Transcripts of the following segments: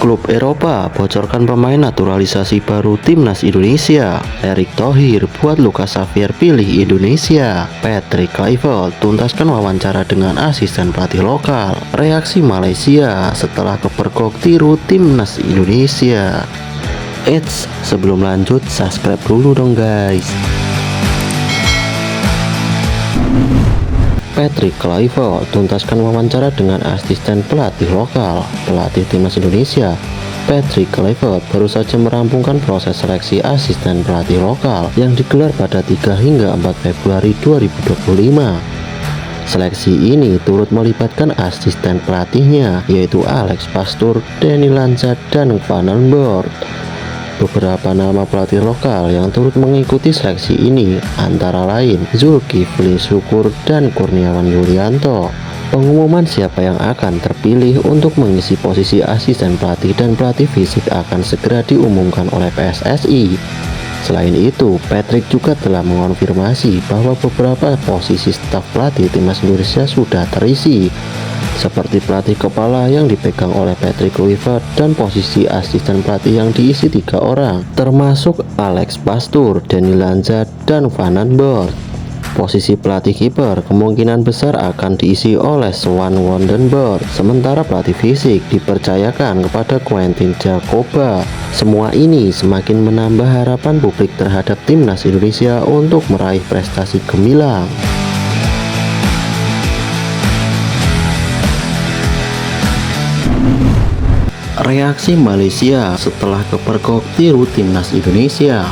Klub Eropa bocorkan pemain naturalisasi baru timnas Indonesia. Erick Thohir buat Lucas Xavier pilih Indonesia. Patrick Kluivert tuntaskan wawancara dengan asisten pelatih lokal. Reaksi Malaysia setelah kepergok tiru timnas Indonesia. Eits, sebelum lanjut subscribe dulu dong guys. Patrick Kluivert tuntaskan wawancara dengan asisten pelatih lokal. Pelatih timnas Indonesia Patrick Kluivert baru saja merampungkan proses seleksi asisten pelatih lokal yang digelar pada 3 hingga 4 Februari 2025. Seleksi ini turut melibatkan asisten pelatihnya yaitu Alex Pastoor, Danny Lanza, dan Van den Boer. Beberapa nama pelatih lokal yang turut mengikuti seleksi ini antara lain Zulkifli Syukur dan Kurniawan Yulianto. Pengumuman siapa yang akan terpilih untuk mengisi posisi asisten pelatih dan pelatih fisik akan segera diumumkan oleh PSSI. Selain itu, Patrick juga telah mengonfirmasi bahwa beberapa posisi staf pelatih timnas Indonesia sudah terisi, seperti pelatih kepala yang dipegang oleh Patrick Kluivert dan posisi asisten pelatih yang diisi 3 orang, termasuk Alex Pastoor, Danny Lanza, dan Van den Boer. Posisi pelatih kiper kemungkinan besar akan diisi oleh Swan Wondenberg, sementara pelatih fisik dipercayakan kepada Quentin Jacoba. Semua ini semakin menambah harapan publik terhadap timnas Indonesia untuk meraih prestasi gemilang. Reaksi Malaysia setelah kepergok tiru timnas Indonesia.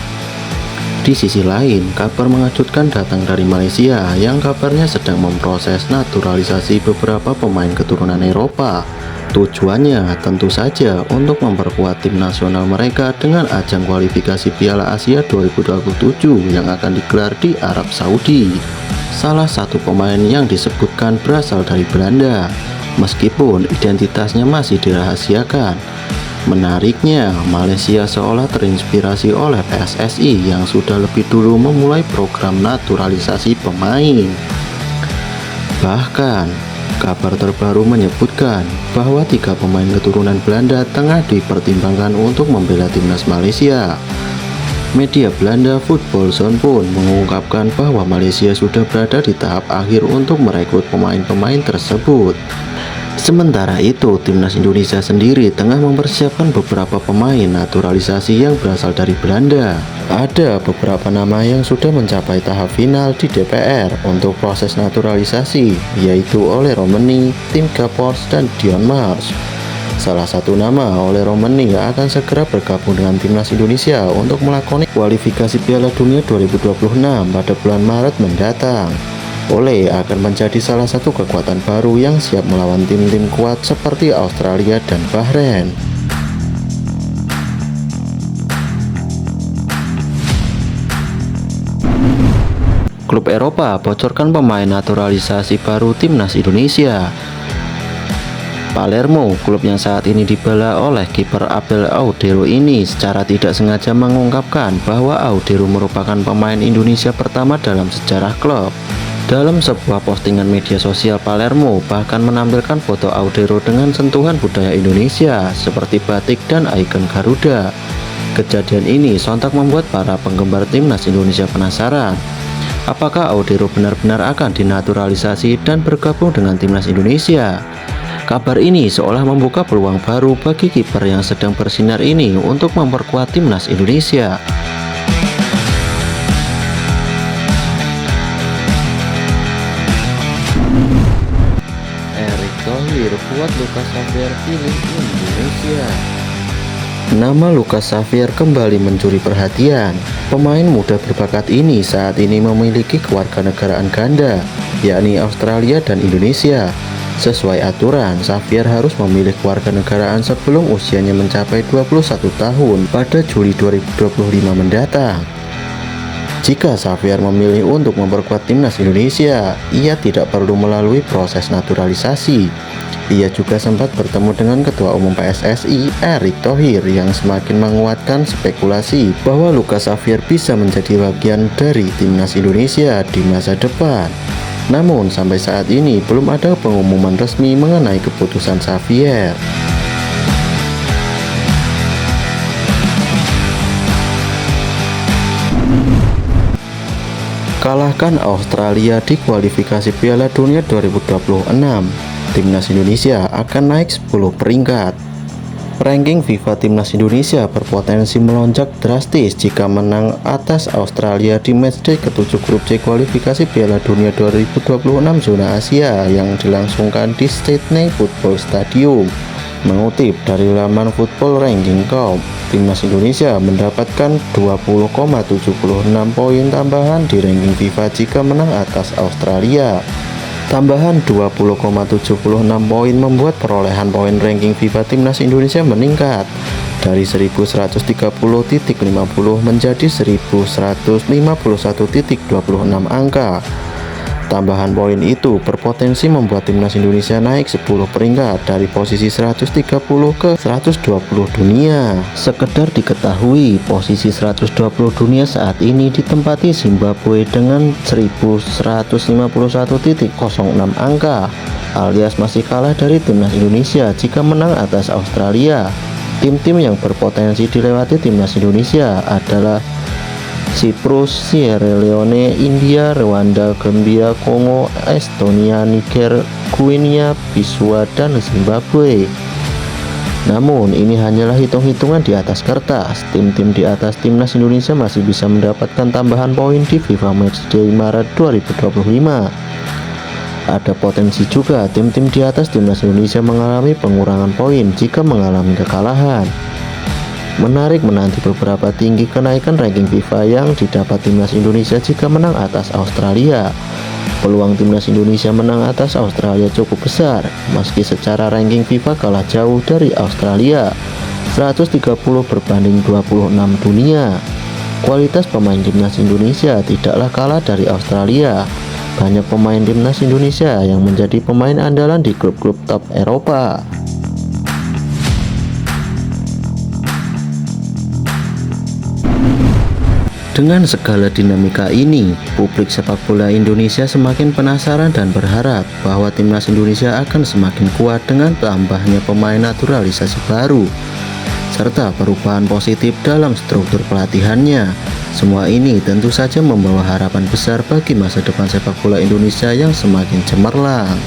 Di sisi lain, kabar mengejutkan datang dari Malaysia yang kabarnya sedang memproses naturalisasi beberapa pemain keturunan Eropa. Tujuannya tentu saja untuk memperkuat tim nasional mereka dengan ajang kualifikasi Piala Asia 2027 yang akan digelar di Arab Saudi. Salah satu pemain yang disebutkan berasal dari Belanda, meskipun identitasnya masih dirahasiakan. Menariknya, Malaysia seolah terinspirasi oleh PSSI yang sudah lebih dulu memulai program naturalisasi pemain. Bahkan, kabar terbaru menyebutkan bahwa 3 pemain keturunan Belanda tengah dipertimbangkan untuk membela timnas Malaysia. Media Belanda Football Zone pun mengungkapkan bahwa Malaysia sudah berada di tahap akhir untuk merekrut pemain-pemain tersebut. Sementara itu, timnas Indonesia sendiri tengah mempersiapkan beberapa pemain naturalisasi yang berasal dari Belanda. Ada beberapa nama yang sudah mencapai tahap final di DPR untuk proses naturalisasi, yaitu Oleh Romeni, Tim Gapors, dan Dion Mars. Salah satu nama Oleh Romeni akan segera bergabung dengan timnas Indonesia untuk melakoni kualifikasi Piala Dunia 2026 pada bulan Maret mendatang. Oleh akan menjadi salah satu kekuatan baru yang siap melawan tim-tim kuat seperti Australia dan Bahrain. Klub Eropa bocorkan pemain naturalisasi baru timnas Indonesia. Palermo, klub yang saat ini dibela oleh kiper Abel Audero ini secara tidak sengaja mengungkapkan bahwa Audero merupakan pemain Indonesia pertama dalam sejarah klub. Dalam sebuah postingan media sosial, Palermo bahkan menampilkan foto Audero dengan sentuhan budaya Indonesia seperti batik dan ikon Garuda. Kejadian ini sontak membuat para penggemar timnas Indonesia penasaran. Apakah Audero benar-benar akan dinaturalisasi dan bergabung dengan timnas Indonesia? Kabar ini seolah membuka peluang baru bagi kiper yang sedang bersinar ini untuk memperkuat timnas Indonesia. Erick Thohir buat Lucas Xavier pilih Indonesia. Nama Lucas Xavier kembali mencuri perhatian. Pemain muda berbakat ini saat ini memiliki kewarganegaraan ganda, yakni Australia dan Indonesia. Sesuai aturan, Xavier harus memilih kewarganegaraan sebelum usianya mencapai 21 tahun pada Juli 2025 mendatang. Jika Xavier memilih untuk memperkuat timnas Indonesia, ia tidak perlu melalui proses naturalisasi. Ia juga sempat bertemu dengan Ketua Umum PSSI, Erick Thohir, yang semakin menguatkan spekulasi bahwa Lucas Xavier bisa menjadi bagian dari timnas Indonesia di masa depan. Namun sampai saat ini belum ada pengumuman resmi mengenai keputusan Xavier. kalahkan Australia di kualifikasi Piala Dunia 2026. Timnas Indonesia akan naik 10 peringkat. Ranking FIFA Timnas Indonesia berpotensi melonjak drastis jika menang atas Australia di matchday ke-7 grup C kualifikasi Piala Dunia 2026 zona Asia yang dilangsungkan di Sydney Football Stadium. Mengutip dari laman Football Ranking.com, Timnas Indonesia mendapatkan 20,76 poin tambahan di ranking FIFA jika menang atas Australia. Tambahan 20,76 poin membuat perolehan poin ranking FIFA Timnas Indonesia meningkat dari 1130.50 menjadi 1151.26 angka. Tambahan poin itu berpotensi membuat Timnas Indonesia naik 10 peringkat dari posisi 130 ke 120 dunia. Sekedar diketahui, posisi 120 dunia saat ini ditempati Zimbabwe dengan 1151.06 angka, alias masih kalah dari Timnas Indonesia jika menang atas Australia. Tim-tim yang berpotensi dilewati Timnas Indonesia adalah Siprus, Sierra Leone, India, Rwanda, Gambia, Kongo, Estonia, Niger, Guinea, Bissau, dan Zimbabwe. Namun ini hanyalah hitung-hitungan di atas kertas. Tim-tim di atas Timnas Indonesia masih bisa mendapatkan tambahan poin di FIFA Matchday Maret 2025. Ada potensi juga tim-tim di atas Timnas Indonesia mengalami pengurangan poin jika mengalami kekalahan. Menarik menanti beberapa tinggi kenaikan ranking FIFA yang didapat Timnas Indonesia jika menang atas Australia. Peluang Timnas Indonesia menang atas Australia cukup besar, meski secara ranking FIFA kalah jauh dari Australia, 130 berbanding 26 dunia. Kualitas pemain Timnas Indonesia tidaklah kalah dari Australia. Banyak pemain Timnas Indonesia yang menjadi pemain andalan di klub-klub top Eropa. Dengan segala dinamika ini, publik sepak bola Indonesia semakin penasaran dan berharap bahwa Timnas Indonesia akan semakin kuat dengan tambahnya pemain naturalisasi baru, serta perubahan positif dalam struktur pelatihannya. Semua ini tentu saja membawa harapan besar bagi masa depan sepak bola Indonesia yang semakin cemerlang.